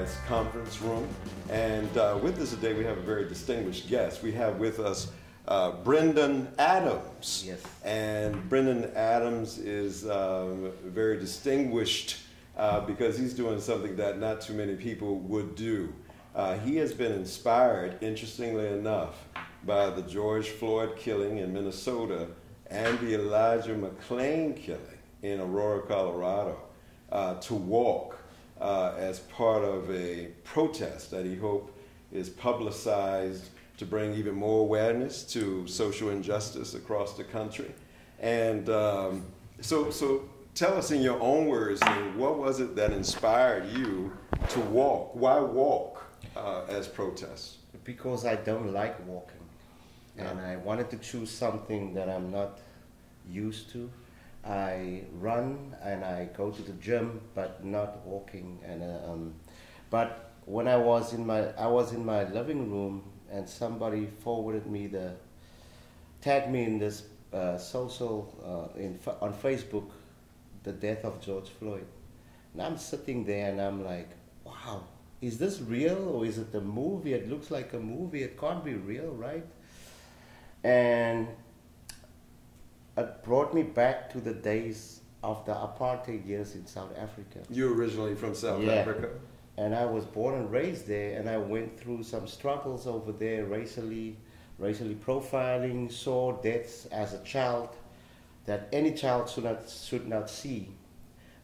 press conference room. And with us today, we have a very distinguished guest. We have with us Brendan Adams. Yes. And Brendan Adams is very distinguished because he's doing something that not too many people would do. He has been inspired, interestingly enough, by the Goerge Floyd killing in Minnesota and the Elija McClain killing in Aurora, Colorado, to walk as part of a protest that he hoped is publicized to bring even more awareness to social injustice across the country. And so tell us in your own words, what was it that inspired you to walk? Why walk as protest? Because I don't like walking. And I wanted to choose something that I'm not used to. I run and I go to the gym, but not walking. And but when I was in my living room, and somebody forwarded me tagged me in this social on Facebook, the death of Goerge Floyd, and I'm sitting there and I'm like, wow, is this real or is it a movie? It looks like a movie. It can't be real, right? And it brought me back to the days of the apartheid years in South Africa. You're originally from South Africa? And I was born and raised there, and I went through some struggles over there, racially profiling, saw deaths as a child that any child should not see.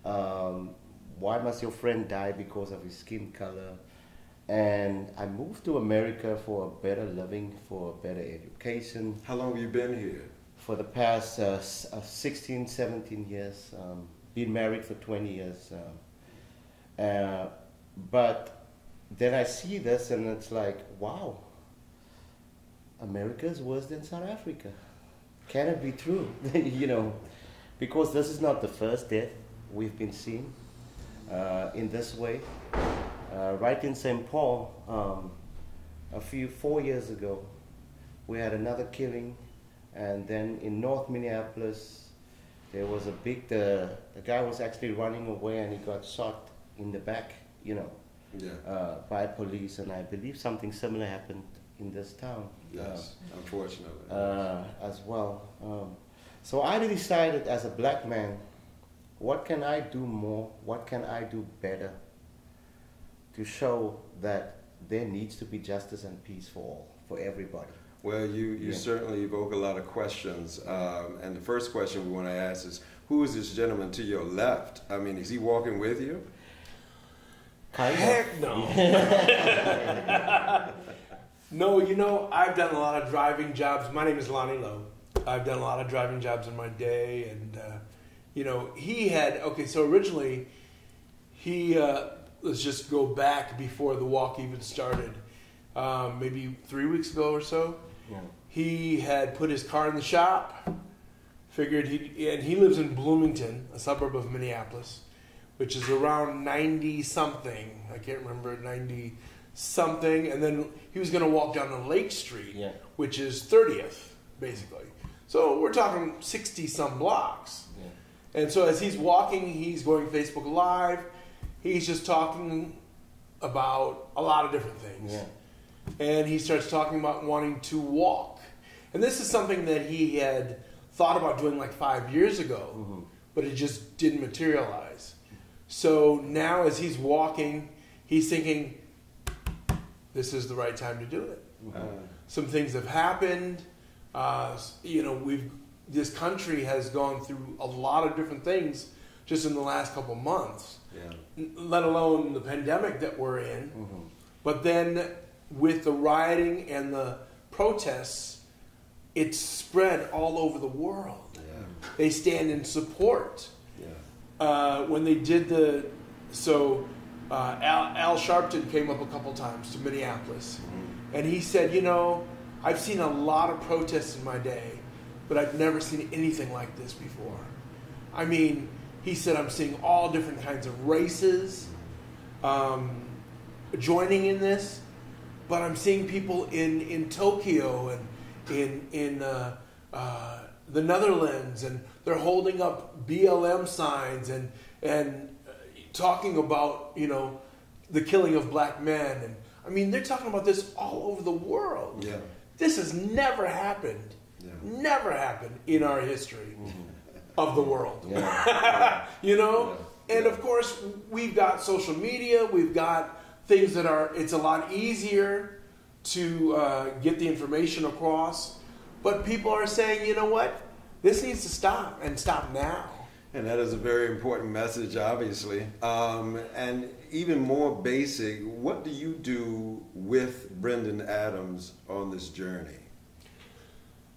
Why must your friend die because of his skin color? And I moved to America for a better living, for a better education. How long have you been here? For the past 16, 17 years. Been married for 20 years. But then I see this and it's like, wow, America is worse than South Africa. Can it be true? You know, because this is not the first death we've been seeing in this way. Right in St. Paul, 4 years ago, we had another killing, and then in North Minneapolis, there was a big, the guy was actually running away and he got shot in the back, you know, by police, and I believe something similar happened in this town. Yes, unfortunately. As well. So I decided as a black man, what can I do more, what can I do better to show that there needs to be justice and peace for all, for everybody. Well, you certainly evoke a lot of questions. And the first question we want to ask is, who is this gentleman to your left? I mean, is he walking with you? Heck no. No, you know, I've done a lot of driving jobs. My name is Lonnie Lowe. I've done a lot of driving jobs in my day. And, you know, he had, so originally he, let's just go back before the walk even started, maybe 3 weeks ago or so. Yeah. He had put his car in the shop, figured and he lives in Bloomington, a suburb of Minneapolis, which is around 90-something. I can't remember, 90-something. And then he was going to walk down the Lake Street, which is 30th, basically. So we're talking 60-some blocks. Yeah. And so as he's walking, he's going Facebook Live. He's just talking about a lot of different things. Yeah. And he starts talking about wanting to walk. And this is something that he had thought about doing like 5 years ago, but it just didn't materialize. So now as he's walking, he's thinking, this is the right time to do it. Some things have happened. You know, this country has gone through a lot of different things just in the last couple months, let alone the pandemic that we're in. But then with the rioting and the protests, it's spread all over the world. They stand in support. When they did Al Sharpton came up a couple times to Minneapolis, and he said, you know, I've seen a lot of protests in my day, but I've never seen anything like this before. I mean, he said, I'm seeing all different kinds of races joining in this, but I'm seeing people in Tokyo and in the Netherlands, and they're holding up BLM signs and talking about, you know, the killing of black men. And I mean, they're talking about this all over the world. Yeah. This has never happened. Yeah. Never happened in our history of the world. Yeah. You know? Yeah. And of course, we've got social media. We've got things that it's a lot easier to get the information across. But people are saying, you know what? This needs to stop, and stop now. And that is a very important message, obviously. And even more basic, what do you do with Brendan Adams on this journey?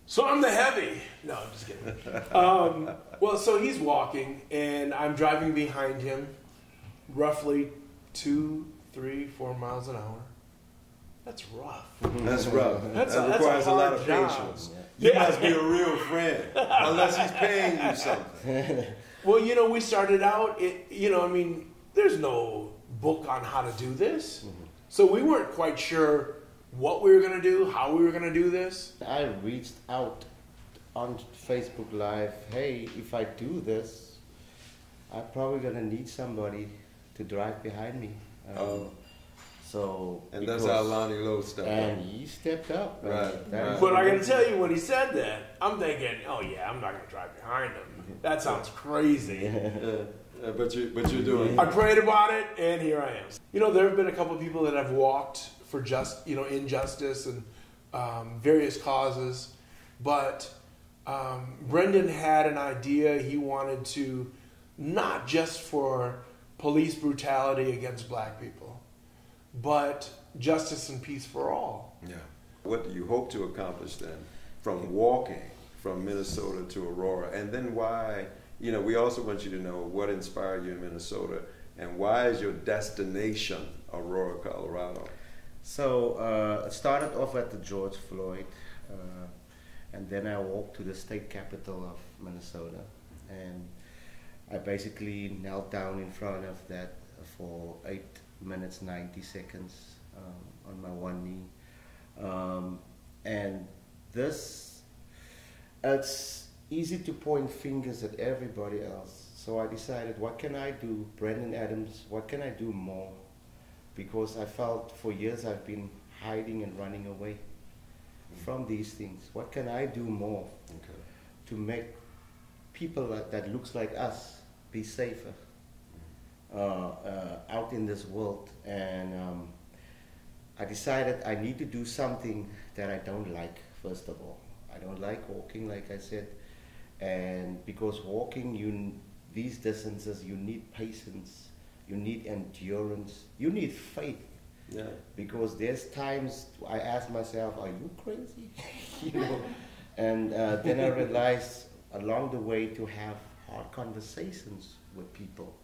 So I'm the heavy. No, I'm just kidding. Well, so he's walking, and I'm driving behind him, roughly 2, 3, 4 miles an hour. That's rough. That's rough. That's that a requires a lot hard of job. patience. You must be a real friend, unless he's paying you something. Well, you know, we started out, there's no book on how to do this. So we weren't quite sure what we were going to do, how we were going to do this. I reached out on Facebook Live, hey, if I do this, I'm probably going to need somebody to drive behind me. And that's how Lonnie Lowe stepped up. And he stepped up. Right. But I got to tell you, when he said that, I'm thinking, oh yeah, I'm not going to drive behind him. That sounds crazy. But you're doing it. I prayed about it, and here I am. You know, there have been a couple of people that have walked for injustice and various causes. But Brendan had an idea. He wanted to, not just for police brutality against black people, but justice and peace for all. Yeah. What do you hope to accomplish then from walking from Minnesota to Aurora? And then why, we also want you to know what inspired you in Minnesota and why is your destination Aurora, Colorado? So it started off at the Goerge Floyd, and then I walked to the state capital of Minnesota, and I basically knelt down in front of that for 8 minutes 90 seconds on my one knee, and it's easy to point fingers at everybody else. So I decided, what can I do, Brendan Adams? What can I do more? Because I felt for years I've been hiding and running away from these things. What can I do more to make people that looks like us be safer out in this world? And I decided I need to do something that I don't like, first of all. I don't like walking, like I said. And because walking, these distances, you need patience, you need endurance, you need faith. Yeah. Because there's times I ask myself, are you crazy? And then I realized along the way to have hard conversations with people,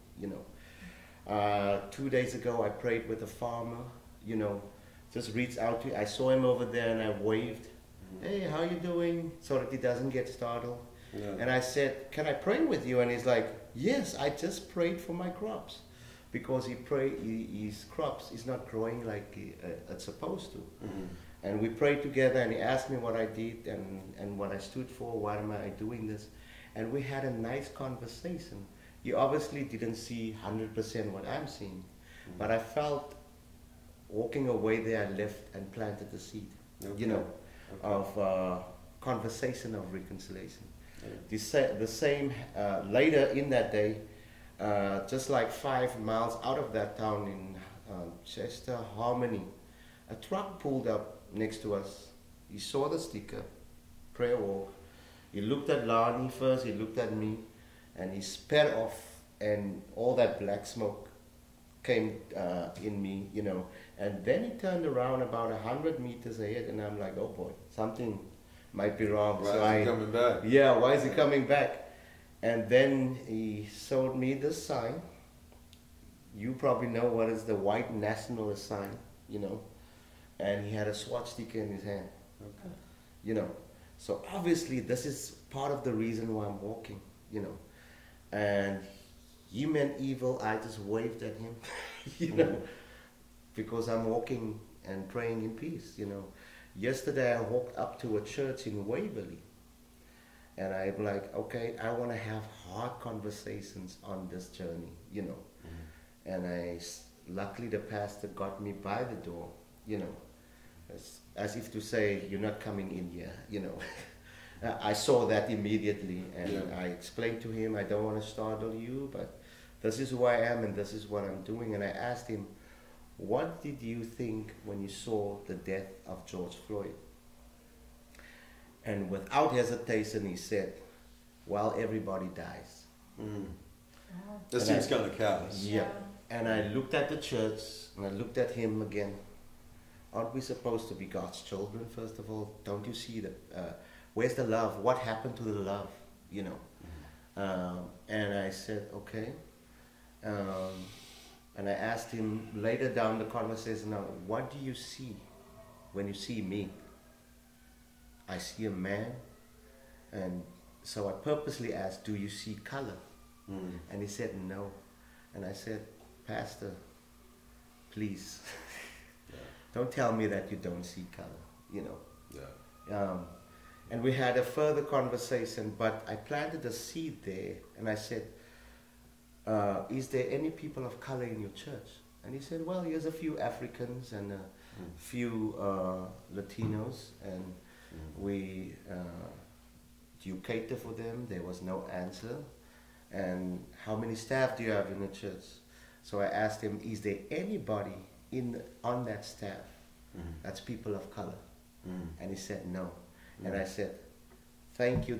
2 days ago I prayed with a farmer, just reached out to, I saw him over there and I waved, hey, how you doing? So that he doesn't get startled. Yeah. And I said, can I pray with you? And he's like, yes, I just prayed for my crops. Because his crops is not growing like it's supposed to. And we prayed together and he asked me what I did and what I stood for, why am I doing this? And we had a nice conversation. You obviously didn't see 100% what I'm seeing, but I felt walking away there, I left and planted the seed, of conversation of reconciliation. The same later in that day, just like 5 miles out of that town in Chester, Harmony, a truck pulled up next to us. He saw the sticker, prayer walk. He looked at Lonnie first, he looked at me, and he sped off, and all that black smoke came in me, And then he turned around about 100 meters ahead, and I'm like, oh boy, something might be wrong. Why is he coming back? Yeah, why is he coming back? And then he showed me this sign. You probably know what is the white nationalist sign, And he had a swastika in his hand. So obviously this is part of the reason why I'm walking, And he meant evil, I just waved at him, because I'm walking and praying in peace, Yesterday I walked up to a church in Waverly. And I'm like, okay, I want to have hard conversations on this journey, And I luckily the pastor got me by the door, you know, as if to say, you're not coming in here, you know. I saw that immediately, and I explained to him, I don't want to startle you, but this is who I am and this is what I'm doing. And I asked him, what did you think when you saw the death of Goerge Floyd? And without hesitation, he said, well, everybody dies. Mm. That seems kind of callous. Yeah. And I looked at the church, and I looked at him again. Aren't we supposed to be God's children, first of all? Don't you see that? Where's the love? What happened to the love? You know. And I said, okay. And I asked him later down the conversation, now, what do you see when you see me? I see a man. And so I purposely asked, do you see color? Mm. And he said, no. And I said, Pastor, please, don't tell me that you don't see color, you know. Yeah. And we had a further conversation, but I planted a seed there, and I said, is there any people of color in your church? And he said, well, here's a few Africans and a few Latinos, and do you cater for them? There was no answer. And how many staff do you have in the church? So I asked him, is there anybody on that staff that's people of color? And he said no. And I said, thank you,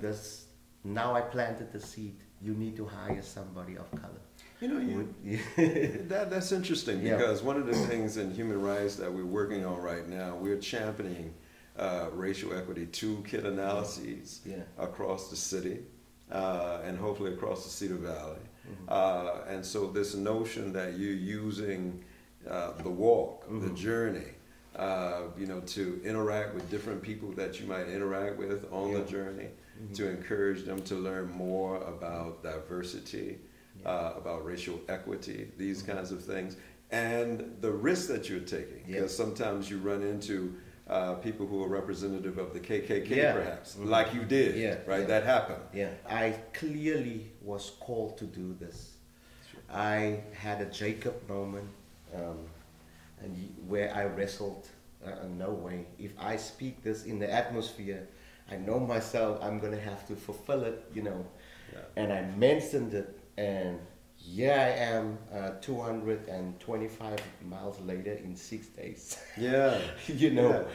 now I planted the seed. You need to hire somebody of color. You know, that's interesting, because one of the things in human rights that we're working on right now, we're championing racial equity toolkit analyses across the city and hopefully across the Cedar Valley. And so this notion that you're using the walk, the journey, you know, to interact with different people that you might interact with on the journey, to encourage them to learn more about diversity, about racial equity, these kinds of things, and the risks that you're taking, because sometimes you run into people who are representative of the KKK, perhaps, like you did, right? That happened. Yeah, I clearly was called to do this. I had a Jacob moment, and where I wrestled. No way. If I speak this in the atmosphere, I know myself. I'm gonna have to fulfill it, you know. And I mentioned it, and here I am, 225 miles later in 6 days. Yeah. You know,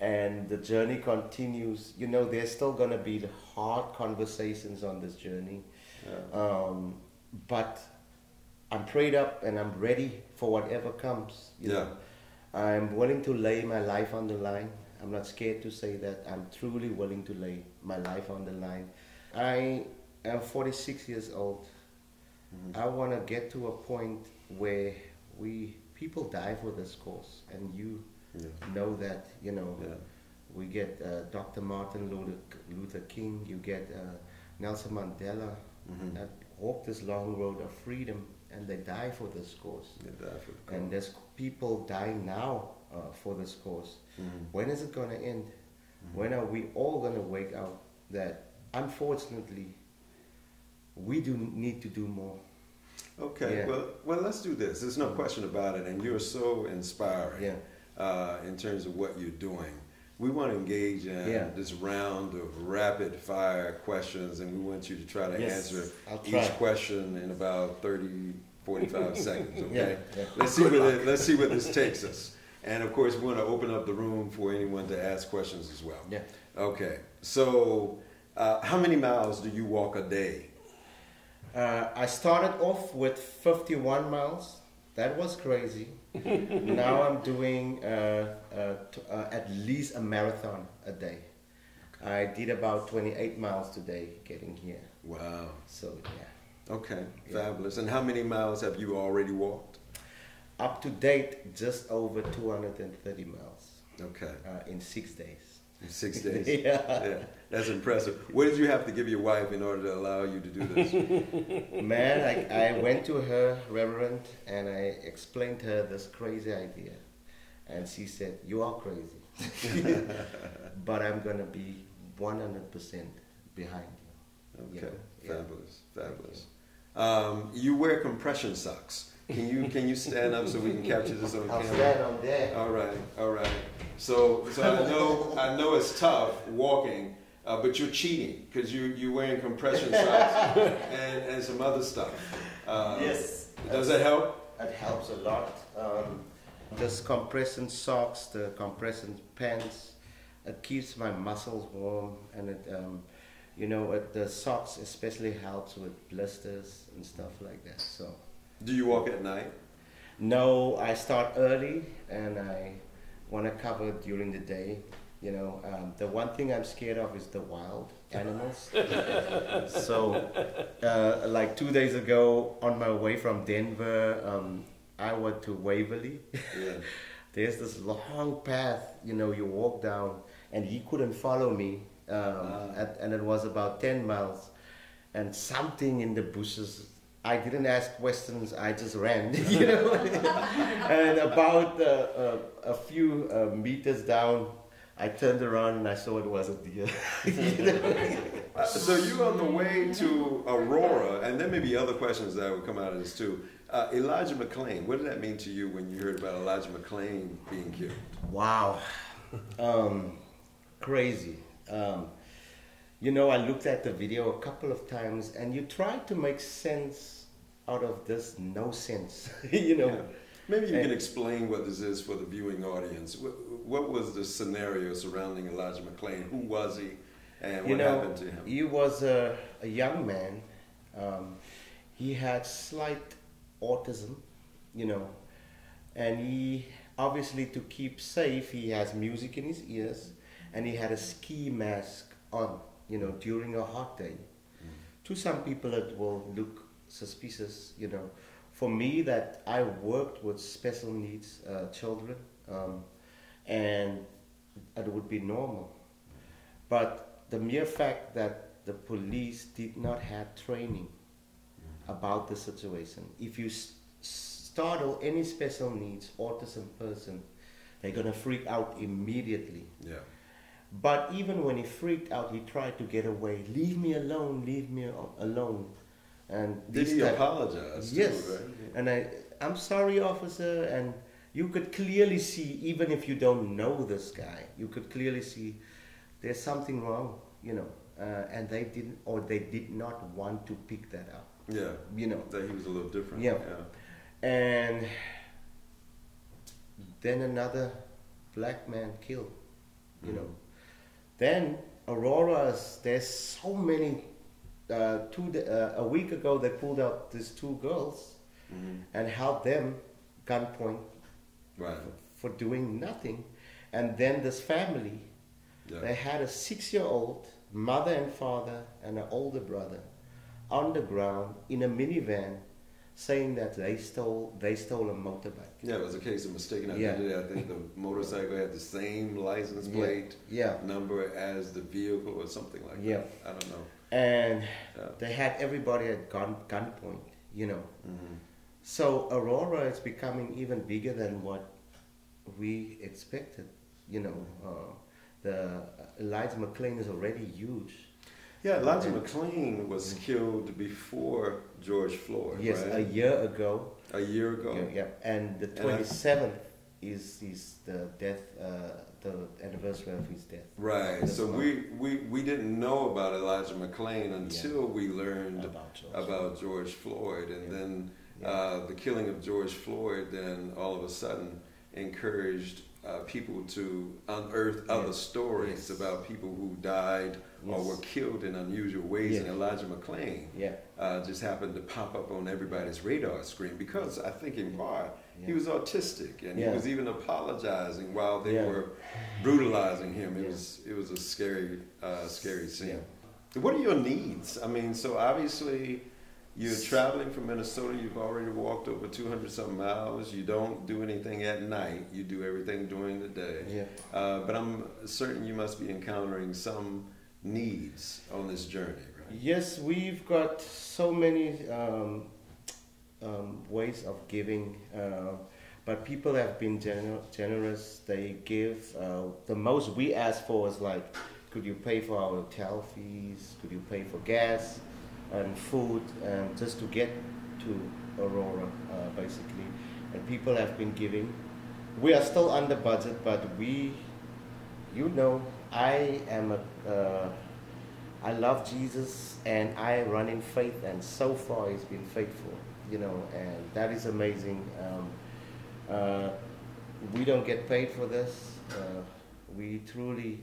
and the journey continues. You know, there's still going to be the hard conversations on this journey. But I'm prayed up and I'm ready for whatever comes. You know. I'm willing to lay my life on the line. I'm not scared to say that. I'm truly willing to lay my life on the line. I am 46 years old. I want to get to a point where people die for this cause, and you know that, you know, we get Dr. Martin Luther King, you get Nelson Mandela, that walked this long road of freedom, and they die for this cause. And there's people dying now for this cause. When is it going to end? When are we all going to wake up that, unfortunately, we do need to do more? Okay, well, let's do this. There's no question about it, and you're so inspiring in terms of what you're doing. We want to engage in this round of rapid fire questions, and we want you to try to answer each question in about 30, 45 seconds, okay? Let's see where this takes us. And of course, we want to open up the room for anyone to ask questions as well. Okay, so how many miles do you walk a day? I started off with 51 miles. That was crazy. Now I'm doing at least a marathon a day. I did about 28 miles today getting here. Wow. So, Okay, fabulous. And how many miles have you already walked? Up to date, just over 230 miles. Okay. In 6 days. In 6 days? Yeah. That's impressive. What did you have to give your wife in order to allow you to do this? Man, I went to her, Reverend, and I explained to her this crazy idea. And she said, you are crazy. But I'm going to be 100% behind you. Okay, fabulous. You wear compression socks. Can you stand up so we can capture this on I'll camera? stand on there. All right. So I know it's tough walking, but you're cheating because you're wearing compression socks and some other stuff. Yes. Does that help? It helps a lot. This compression socks, the compression pants, it keeps my muscles warm, and it, the socks especially helps with blisters and stuff like that. So. Do you walk at night? No, I start early and I want to cover during the day. The one thing I'm scared of is the wild animals. So, like 2 days ago, on my way from Denver, I went to Waverly. Yeah. There's this long path, you walk down, and he couldn't follow me. And it was about 10 miles. And something in the bushes, I didn't ask questions, I just ran, And about a few meters down, I turned around and I saw it was a deer. So you're on the way to Aurora, and there may be other questions that would come out of this too. Elija McClain, what did that mean to you when you heard about Elija McClain being killed? Wow. Crazy. I looked at the video a couple of times, and you try to make sense out of this no sense, Yeah. Maybe you can explain what this is for the viewing audience. What was the scenario surrounding Elija McClain? Who was he, and what happened to him? He was a young man. He had slight autism, and he obviously, to keep safe, he has music in his ears, and he had a ski mask on, during a hot day. To some people it will look suspicious, For me, that I worked with special needs children, and it would be normal. But the mere fact that the police did not have training about the situation. If you startle any special needs autism person, they're gonna freak out immediately. Yeah. But even when he freaked out, he tried to get away. Leave me alone, leave me alone. And did he apologize? Yes. Too, right? And I'm sorry, officer. And you could clearly see, even if you don't know this guy, you could clearly see there's something wrong, and they did not want to pick that up. Yeah. That he was a little different. Yeah. And then another black man killed, Then Aurora's, there's so many. A week ago, they pulled out these two girls and held them gunpoint for doing nothing. And then this family, they had a 6-year-old mother and father and an older brother on the ground in a minivan, saying that they stole a motorbike. Yeah, it was a case of mistaken identity. I think the motorcycle had the same license plate number as the vehicle or something like that. I don't know. And they had everybody at gunpoint, So Aurora is becoming even bigger than what we expected, The Elija McClain is already huge. Yeah, Elija McClain was killed before Goerge Floyd, yes, right? a year ago. A year ago. Yeah. And the 27th is the death, the anniversary of his death. Right. So we didn't know about Elija McClain until we learned about Goerge Floyd, and then the killing of Goerge Floyd then all of a sudden encouraged people to unearth other stories about people who died or were killed in unusual ways, and Elija McClain just happened to pop up on everybody's radar screen because I think in part he was autistic, and he was even apologizing while they were brutalizing him. It was a scary scene. What are your needs? I mean, so obviously you're traveling from Minnesota. You've already walked over 200-something miles. You don't do anything at night. You do everything during the day. But I'm certain you must be encountering some needs on this journey, right? Yes, we've got so many ways of giving, but people have been generous. They give. The most we ask for is like, could you pay for our hotel fees? Could you pay for gas and food, and just to get to Aurora, basically, and people have been giving. We are still under budget, but I am I love Jesus, and I run in faith, and so far He's been faithful, and that is amazing. We don't get paid for this.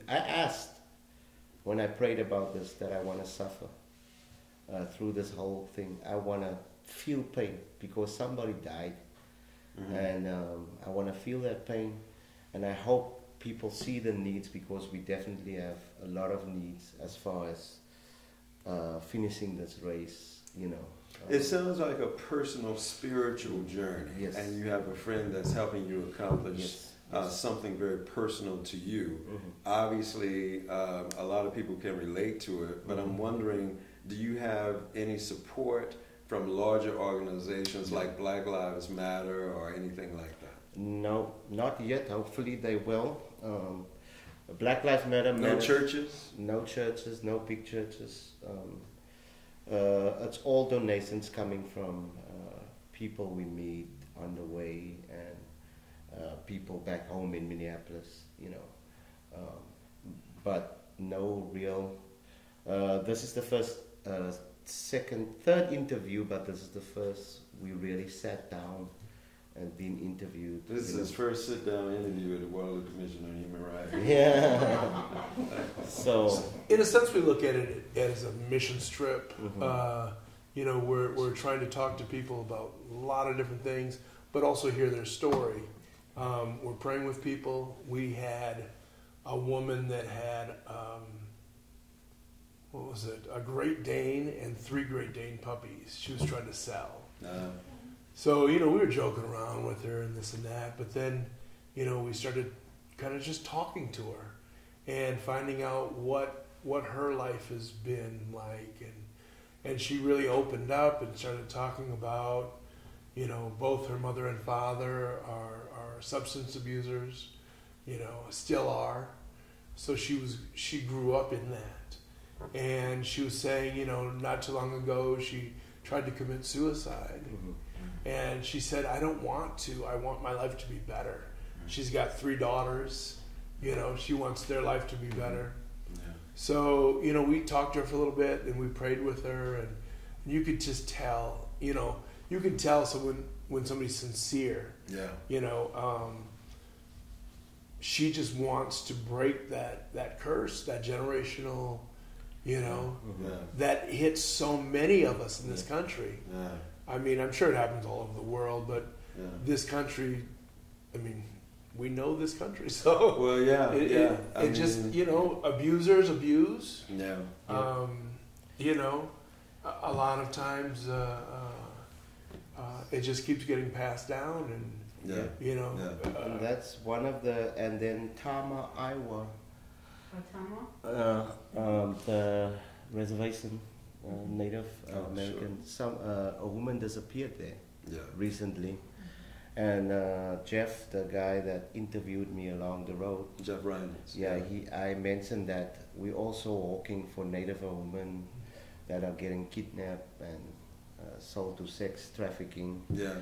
I asked when I prayed about this that I want to suffer through this whole thing. I want to feel pain because somebody died, and I want to feel that pain, and I hope people see the needs, because we definitely have a lot of needs as far as finishing this race, It sounds like a personal spiritual journey, yes. And you have a friend that's helping you accomplish Yes. Something very personal to you. Obviously, a lot of people can relate to it, but I'm wondering, do you have any support from larger organizations like Black Lives Matter or anything like that? No, not yet. Hopefully they will. Black Lives Matter. No churches? No churches, no big churches. It's all donations coming from people we meet on the way, and people back home in Minneapolis, but no real. This is the first, third interview, but this is the first we really sat down and been interviewed. This is his first sit-down interview at the World Commission on Human Rights. Yeah. So, in a sense, we look at it as a mission trip. We're trying to talk to people about a lot of different things, but also hear their story. We're praying with people. We had a woman that had, a Great Dane and 3 Great Dane puppies she was trying to sell. So, we were joking around with her and this and that, but then, we started kind of just talking to her and finding out what her life has been like. And she really opened up and started talking about, both her mother and father are substance abusers, still are. So she grew up in that. And she was saying, not too long ago, she tried to commit suicide. And she said, I don't want to. I want my life to be better. She's got 3 daughters. She wants their life to be better. Yeah. So, we talked to her for a little bit, and we prayed with her, and you could just tell, you can tell when somebody's sincere. Yeah. She just wants to break that curse, that generational, that hits so many of us in this country. Yeah. I mean, I'm sure it happens all over the world, but this country, we know this country, so well, yeah, it just abusers abuse. Yeah. A lot of times it just keeps getting passed down, and and that's one of and then Tama, Iowa. The reservation. Native American. Sure. A woman disappeared there recently, and Jeff, the guy that interviewed me along the road, Jeff Reynolds. I mentioned that we're also working for Native women that are getting kidnapped and sold to sex trafficking. Yeah,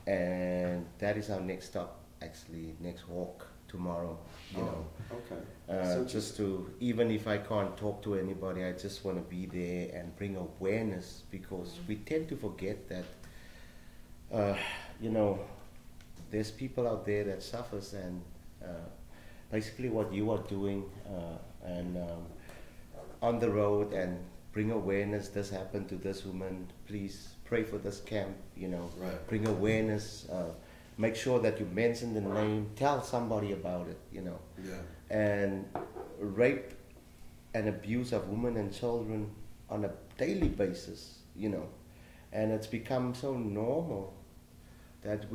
and that is our next stop, actually, next walk tomorrow. Okay. So just to, even if I can't talk to anybody, I just want to be there and bring awareness, because we tend to forget that, there's people out there that suffers, and basically what you are doing, and on the road, and bring awareness. This happened to this woman. Please pray for this camp. Right. Bring awareness. Make sure that you mention the name. Tell somebody about it. Yeah. And rape and abuse of women and children on a daily basis. And it's become so normal that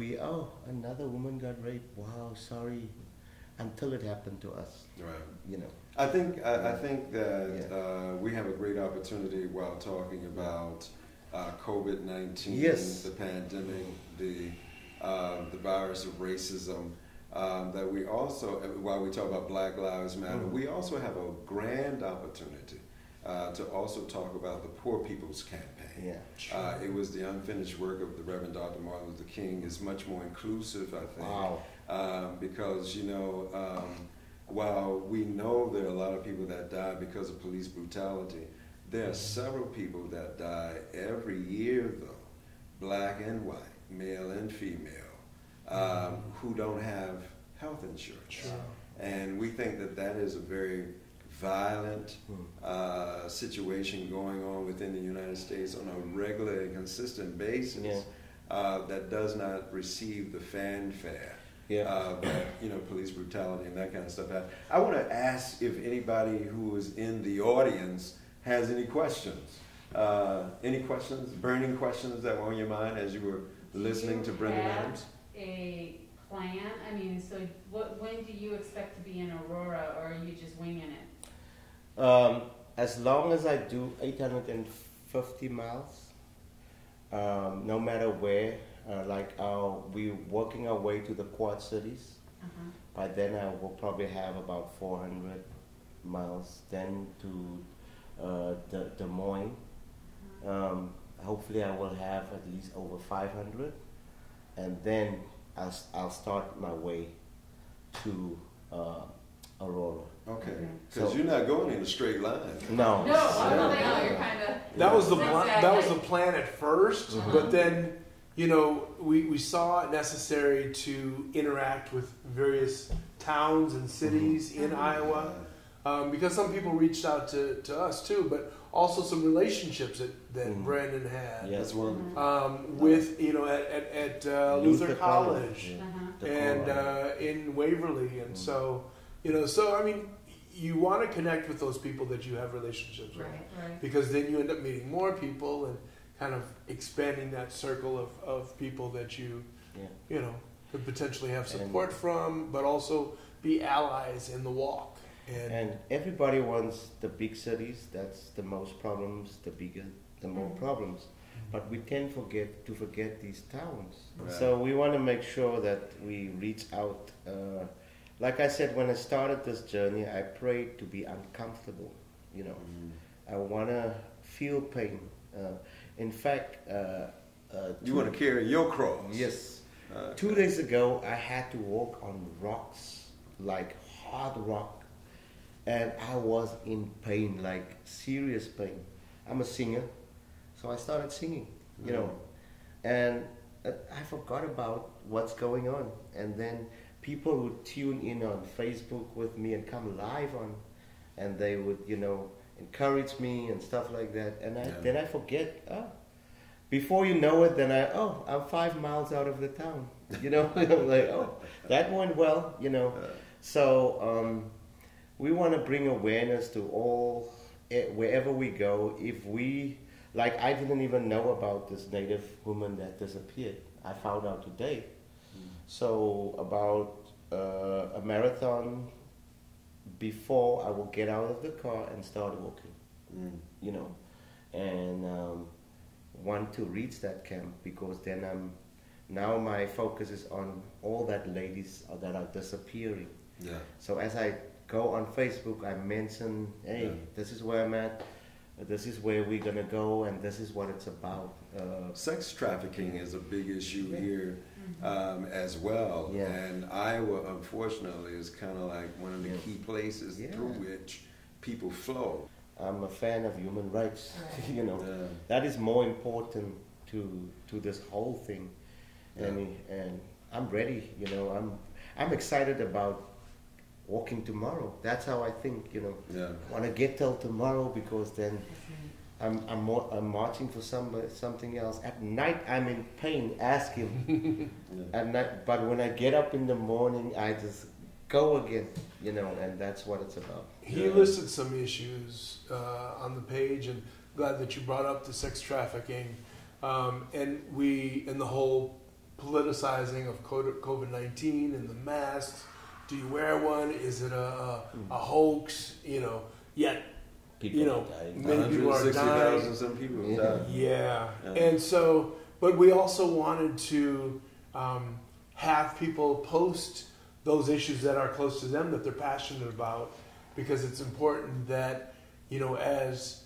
another woman got raped. Wow, sorry. Until it happened to us. Right. I think that we have a great opportunity while talking about COVID-19, the pandemic, the virus of racism, that we also, while we talk about Black Lives Matter, we also have a grand opportunity to also talk about the Poor People's Campaign. Yeah. It was the unfinished work of the Reverend Dr. Martin Luther King. It's much more inclusive, I think. Wow. Because, while we know there are a lot of people that die because of police brutality, there are several people that die every year, though, black and white, male and female, who don't have health insurance. Sure. And we think that that is a very violent situation going on within the United States on a regular and consistent basis that does not receive the fanfare that police brutality and that kind of stuff have. I want to ask if anybody who is in the audience has any questions. Any questions, burning questions that were on your mind as you were listening to Brendan Adams? A plan? I mean, so when do you expect to be in Aurora, or are you just winging it? As long as I do 850 miles, no matter where, we're working our way to the Quad Cities. By then I will probably have about 400 miles, then to Des Moines. Hopefully I will have at least over 500, and then I'll start my way to Aurora. Okay, because you're not going in a straight line. No. No, you're kind of. That was the that was the plan at first, but then we saw it necessary to interact with various towns and cities in Iowa, because some people reached out to us too, but also some relationships that Brandon had. Yes, with at Luther College and in Waverly, and so I mean, you want to connect with those people that you have relationships with, right. because then you end up meeting more people and kind of expanding that circle of people that you could potentially have support from, but also be allies in the walk. And everybody wants the big cities. That's the most problems. The bigger, the more problems. But we tend to forget these towns. Right. So we want to make sure that we reach out. Like I said, when I started this journey, I prayed to be uncomfortable. I want to feel pain. In fact, you want to carry your cross. Yes. 2 days ago, I had to walk on rocks, like hard rock. And I was in pain, like serious pain. I'm a singer, so I started singing, and I forgot about what's going on. And then people would tune in on Facebook with me and come live on, and they would, encourage me and stuff like that. And then I forget. Before you know it, then I'm 5 miles out of the town. I'm like, that went well. So. We want to bring awareness to all, wherever we go. If we, I didn't even know about this Native woman that disappeared. I found out today. So about a marathon before I will get out of the car and start walking, and want to reach that camp, because then now my focus is on all that ladies that are disappearing. Yeah. So as I go on Facebook, I mention, this is where I'm at, this is where we're going to go, and this is what it's about. Sex trafficking is a big issue here as well. Yeah. And Iowa, unfortunately, is kind of like one of the key places through which people flow. I'm a fan of human rights. That is more important to this whole thing. And I'm ready, I'm excited about walking tomorrow. That's how I think, I want to get till tomorrow, because then I'm marching for something else. At night I'm in pain asking. At night, but when I get up in the morning, I just go again, and that's what it's about. He listed some issues on the page, and glad that you brought up the sex trafficking, and the whole politicizing of COVID-19 and the masks. Do you wear one? Is it a hoax? Yet People many people are dying. Some people have died. Yeah. And so, but we also wanted to have people post those issues that are close to them, that they're passionate about, because it's important that as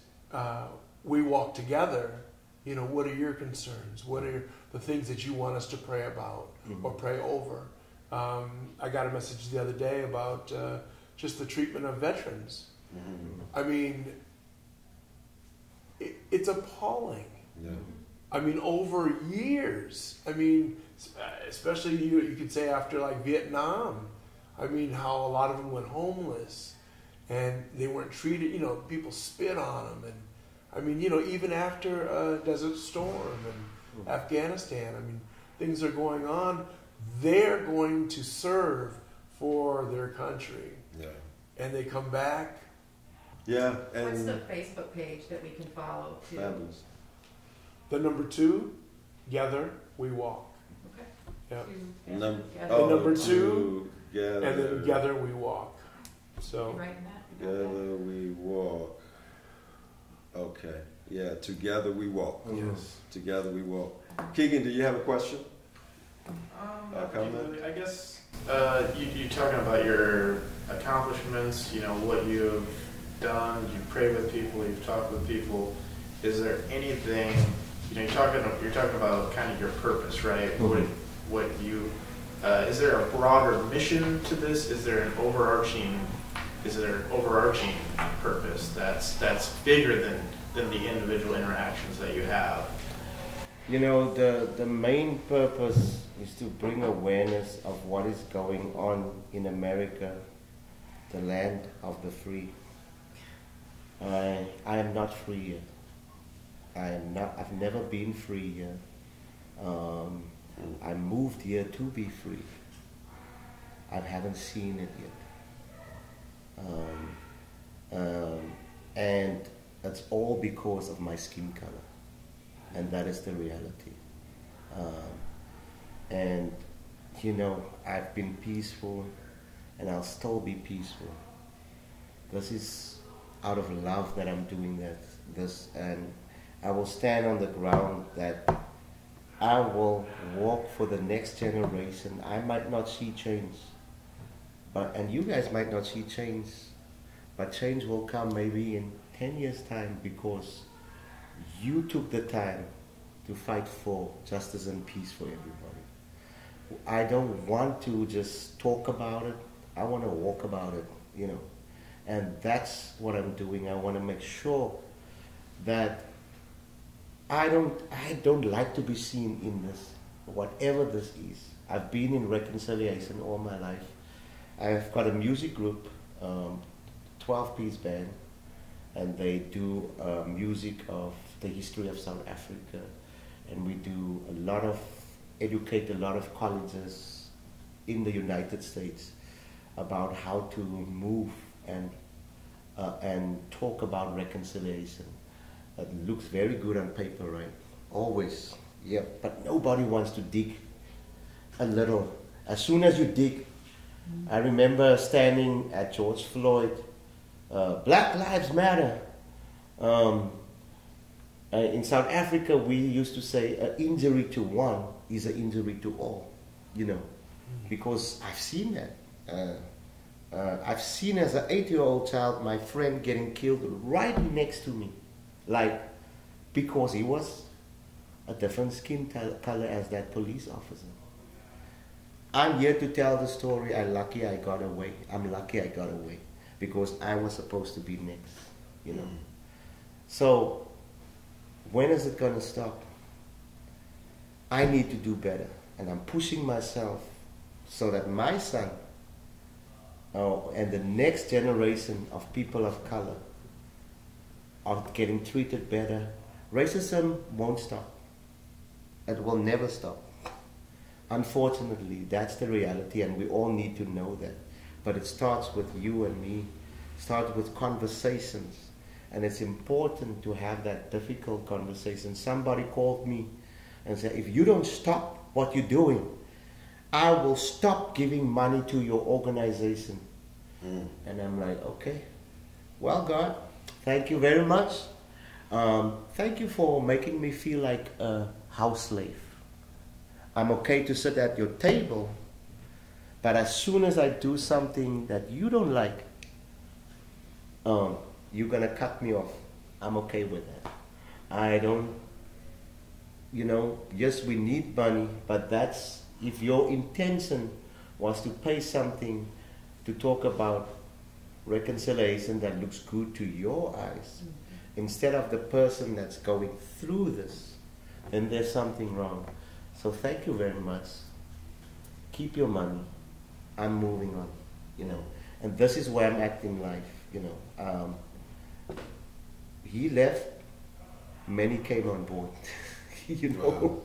we walk together, what are your concerns? What are the things that you want us to pray about or pray over? I got a message the other day about just the treatment of veterans. I mean, it's appalling. Yeah. I mean, over years. I mean, especially you could say after like Vietnam. I mean, how a lot of them went homeless and they weren't treated. People spit on them, and I mean, even after Desert Storm and Afghanistan. I mean, things are going on. They're going to serve for their country. Yeah. And they come back. Yeah. What's And the Facebook page that we can follow too? fabulous. The number 2Gether we walk. Okay. Yeah. Number 2, Together. and then Together we walk. So. You writing that? Together we walk. Okay. Yeah. Together we walk. Yes. Together we walk. Keegan, do you have a question? Not comment? particularly. I guess you talking about your accomplishments, what you've done, you pray with people, you've talked with people. Is there anything, you're talking about kind of your purpose, right? What you, is there a broader mission to this? Is there an overarching purpose that's bigger than the individual interactions that you have? The main purpose is to bring awareness of what is going on in America, the land of the free. I am not free yet. I've never been free here. I moved here to be free. I haven't seen it yet. And it's all because of my skin color. And that is the reality. I've been peaceful, and I'll still be peaceful. This is out of love that I'm doing this, and I will stand on the ground that I will walk for the next generation. I might not see change, and you guys might not see change, but change will come maybe in 10 years' time because you took the time to fight for justice and peace for everybody. I don't want to just talk about it. I want to walk about it, And that's what I'm doing. I want to make sure that I don't like to be seen in this, whatever this is. I've been in reconciliation all my life. I've got a music group, 12-piece band, and they do music of the history of South Africa, and we do educate a lot of colleges in the United States about how to move and talk about reconciliation. It looks very good on paper, right? Always, yeah, but nobody wants to dig a little. As soon as you dig, I remember standing at Goerge Floyd, Black Lives Matter. In South Africa, we used to say an injury to one is an injury to all, because I've seen that. I've seen as an 8-year-old child my friend getting killed right next to me, because he was a different skin color as that police officer. I'm here to tell the story. I'm lucky I got away because I was supposed to be next, So, when is it going to stop? I need to do better, and I'm pushing myself so that my son and the next generation of people of color are getting treated better. Racism won't stop. It will never stop. Unfortunately, that's the reality, and we all need to know that. But it starts with you and me. It starts with conversations. And it's important to have that difficult conversation. Somebody called me and said, if you don't stop what you're doing, I will stop giving money to your organization. And I'm like, okay. Well, God, thank you very much. Thank you for making me feel like a house slave. I'm okay to sit at your table, but as soon as I do something that you don't like, you're gonna cut me off. I'm okay with that. I don't, yes, we need money, but that's, if your intention was to pay something to talk about reconciliation that looks good to your eyes, instead of the person that's going through this, then there's something wrong. So thank you very much. Keep your money. I'm moving on, And this is where I'm at in life, He left, many came on board, Wow.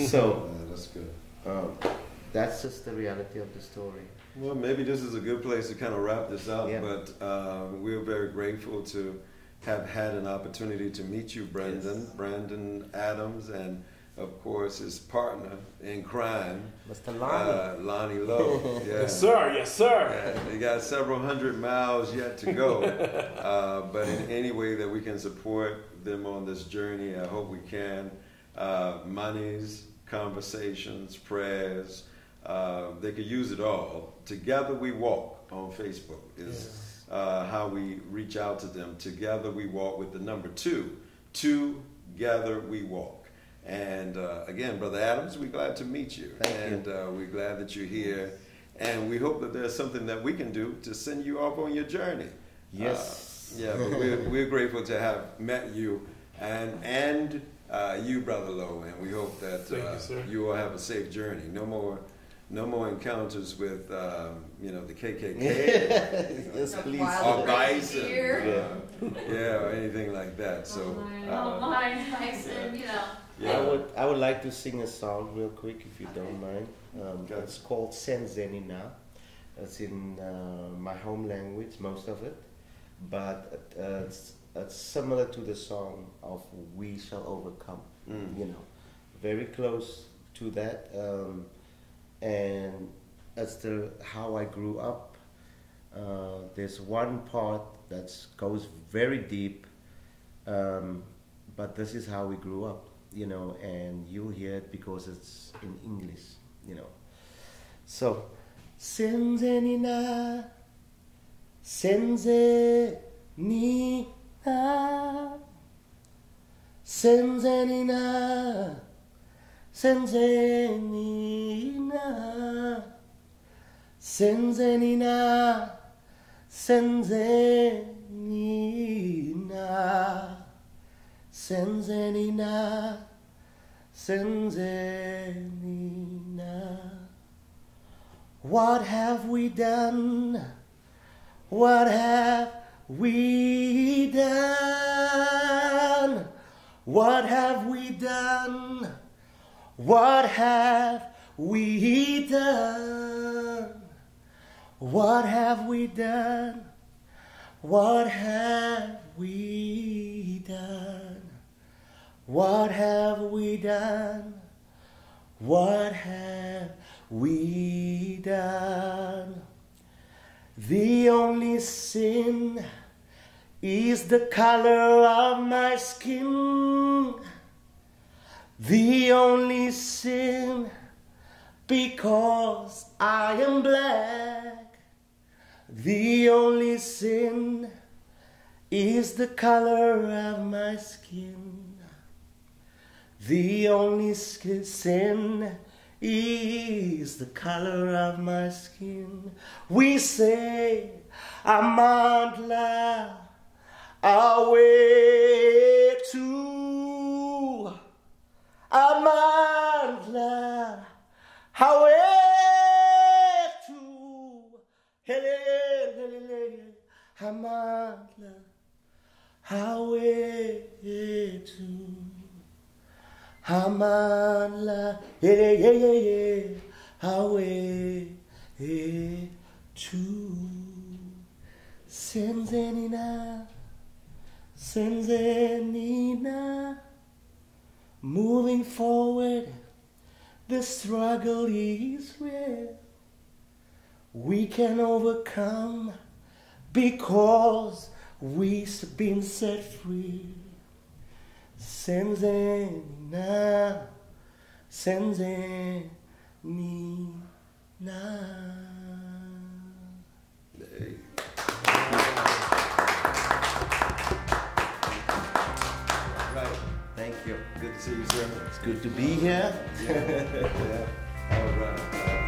So Yeah, that's good. that's just the reality of the story. Well, maybe this is a good place to kind of wrap this up, Yeah. but we're very grateful to have had an opportunity to meet you, Brendan. Yes. Brandon Adams, and of course his partner in crime, Mr. Lonnie. Lonnie Lowe. Yeah. Yes, sir. Yes, sir. Yeah, they got several hundred miles yet to go, but in any way that we can support them on this journey, I hope we can. Monies, conversations, prayers, they could use it all. Together We Walk on Facebook is how we reach out to them. Together We Walk with the number 2. Together We Walk. And again, Brother Adams, we're glad to meet you. Thank you. We're glad that you're here. And we hope that there's something that we can do to send you off on your journey. Yes. Yeah, but we're grateful to have met you and you, Brother Lowe, and we hope that Thank you, sir. you will have a safe journey. No more encounters with the KKK, Yes, please. or vice, Deer. or anything like that. So Online, Tyson, yeah. I would like to sing a song real quick, if you don't mind. Okay. It's called Senzenina. It's in my home language, most of it, but it's similar to the song of We Shall Overcome. Very close to that, and that's how I grew up. There's one part that goes very deep, but this is how we grew up, and you'll hear it because it's in English, So, Senzenina, Senzenina, Senzenina, Senzenina, Senzenina, Senzenina, Senzenina, Senzenina. What have we done? What have we done? What have we done? What have we done? What have we done? What have we done? What have we done? What have we done? The only sin is the color of my skin. The only sin because I am black. The only sin is the color of my skin. The only sin is the color of my skin. We say Amandla away to Amandla away to Amandla away to Amandla away to Senzenina, Senzenina. Moving forward, the struggle is real. We can overcome because we've been set free. Senzenina, Senzenina. Hey. see you, sir. It's good to be here. Yeah. All right.